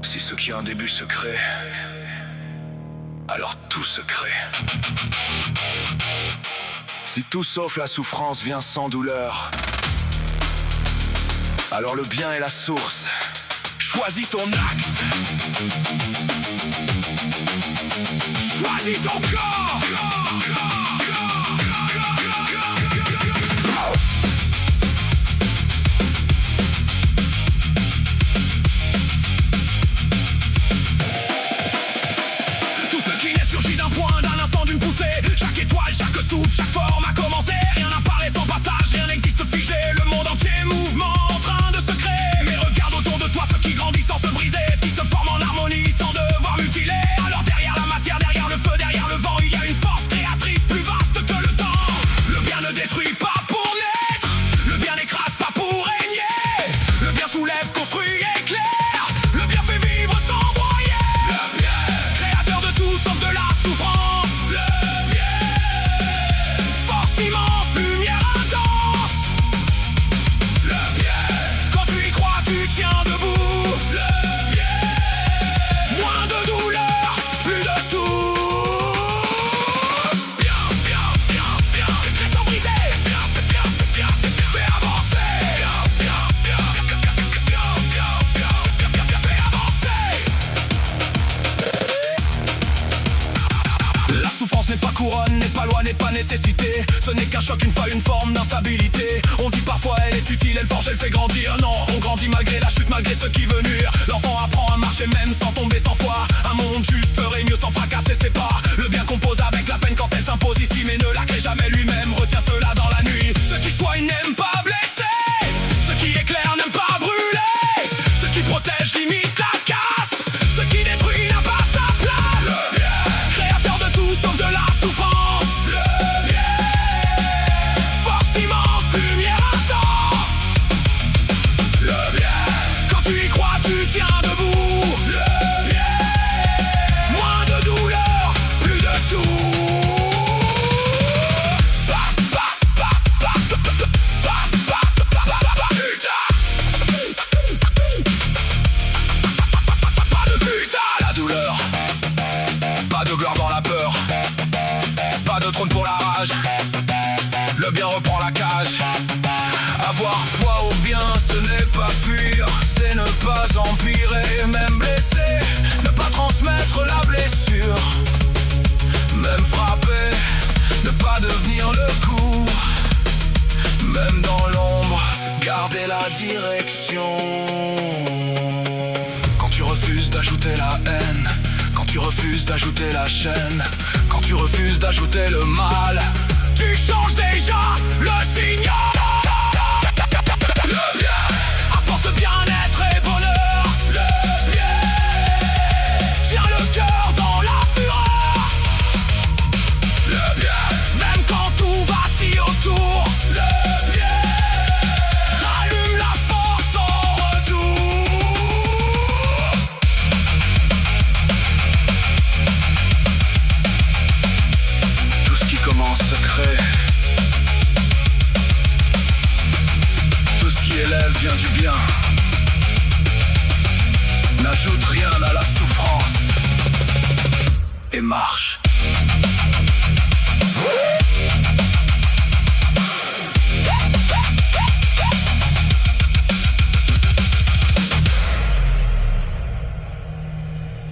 Si ce qui a un début se crée, alors tout se crée. Si tout sauf la souffrance vient sans douleur, alors le bien est la source. Choisis ton axe. Choisis ton corps. Tout ce qui naît surgit d'un point, d'un instant, d'une poussée. Chaque étoile, chaque souffle, chaque forme a commencé. Rien n'apparaît sans passage, rien n'existe figé. Le monde entier est mouvement en train de se créer. Mais regarde autour de toi ce qui grandit sans se briser, ce qui se forme en harmonie sans devoir mutiler. Alors derrière la matière, derrière le feu, derrière le vent, il y a une force créatrice plus vaste que le temps. Le bien ne détruit pas pour naître, le bien n'écrase pas pour régner. Le bien soulève, construit, éclaire. Le bien fait vivre sans broyer. Le bien, créateur de tout sauf de la souffrance. Le bien, force immense, lumière intense. Le bien, quand tu y crois, tu tiens debout. Le bien, moins de douleur, plus de tout. Bien, bien, bien, bien, très sans briser. Bien, bien, bien, bien, fais avancer. Bien, bien, bien, bien, bien, bien, bien, bien, bien, fais avancer. La souffrance n'est pas couronne, n'est pas loi, n'est pas nécessité. Ce n'est qu'un choc, une faille, une forme d'instabilité. On dit parfois elle est utile, elle forge, elle fait grandir. Non, on grandit malgré la chute, malgré ce qui veut nuire. L'enfant apprend à marcher même sans tomber 100 fois. Un monde juste ferait mieux sans fracasser ses pas. Le bien compose avec la peine quand elle s'impose ici, mais ne la crée jamais lui-même. Retiens cela dans la nuit. Ceux qui soignent n'aiment pas blesser, ceux qui éclairent n'aiment pas brûler, ceux qui protègent limitent la casse, ceux qui détruisent n'a pas sa place. Le bien, créateur de tout sauf de la souffrance. Le bien, force immense, lumière intense. Le bien, quand tu y crois, tu tiens debout. Le bien, moins de douleur, plus de tout. Pas de putain, la douleur. Pas de gloire dans la peur. Pas de trône pour la rage. Le bien reprend la cage. Avoir foi au bien, ce n'est pas fuir, c'est ne pas empirer, même blesser, ne pas transmettre la blessure, même frapper, ne pas devenir le coup, même dans l'ombre, garder la direction. Quand tu refuses d'ajouter la haine, quand tu refuses d'ajouter la chaîne, quand tu refuses d'ajouter le mal, tu changes déjà le signal. Le bien apporte bien-être et bonheur. Le bien tient le cœur dans la fureur. Le bien, même quand tout vacille autour. Le bien rallume la force en retour. Tout ce qui commence se crée. Tout ce qui élève vient du bien. N'ajoute rien à la souffrance et marche.